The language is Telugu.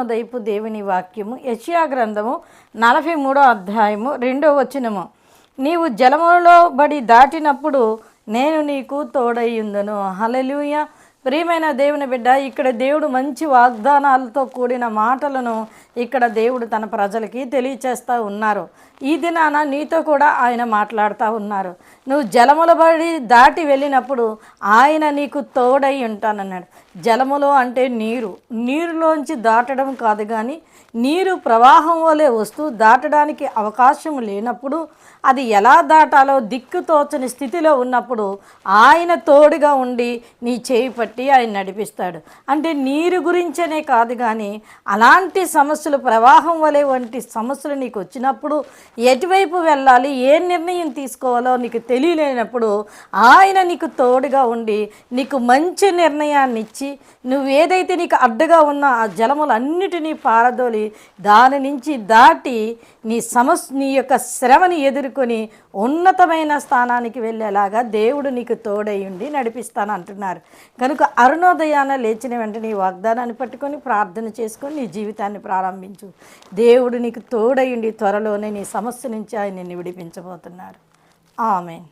దైపు దేవుని వాక్యము యెషయా గ్రంథము 43వ అధ్యాయము 2వ వచనము. నీవు జలములలో బడి దాటినప్పుడు నేను నీకు తోడయ్యుందును. హల్లెలూయా. ప్రియమైన దేవుని బిడ్డ, ఇక్కడ దేవుడు మంచి వాగ్దానాలతో కూడిన మాటలను ఇక్కడ దేవుడు తన ప్రజలకి తెలియచేస్తూ ఉన్నారు. ఈ దినాన నీతో కూడా ఆయన మాట్లాడుతూ ఉన్నారు. నువ్వు జలముల బడి దాటి వెళ్ళినప్పుడు ఆయన నీకు తోడై ఉంటానన్నాడు. జలములో అంటే నీరులోంచి దాటడం కాదు, కానీ నీరు ప్రవాహం వలె వస్తూ దాటడానికి అవకాశం లేనప్పుడు అది ఎలా దాటాలో దిక్కుతోచని స్థితిలో ఉన్నప్పుడు ఆయన తోడుగా ఉండి నీ చేయి పట్టి ఆయన నడిపిస్తాడు. అంటే నీరు గురించనే కాదు, కానీ అలాంటి సమస్యలు, ప్రవాహం వలె వంటి సమస్యలు నీకు వచ్చినప్పుడు ఎటువైపు వెళ్ళాలి, ఏ నిర్ణయం తీసుకోవాలో నీకు తెలియలేనప్పుడు ఆయన నీకు తోడుగా ఉండి నీకు మంచి నిర్ణయాన్ని ఇచ్చి నువ్వేదైతే నీకు అడ్డుగా ఉన్న ఆ జలములన్నిటినీ పారదోలి దాని నుంచి దాటి నీ యొక్క శ్రమని ఎదుర్కొని ఉన్నతమైన స్థానానికి వెళ్ళేలాగా దేవుడు నీకు తోడై ఉండి నడిపిస్తాను అంటున్నారు. కనుక అరుణోదయాన లేచిన వెంటనే ఈ వాగ్దానాన్ని పట్టుకొని ప్రార్థన చేసుకొని నీ జీవితాన్ని ప్రారంభించు. దేవుడు నీకు తోడై ఉండి త్వరలోనే నీ సమస్య నుంచి ఆయన నిన్ను విడిపించబోతున్నారు. ఆమేన్.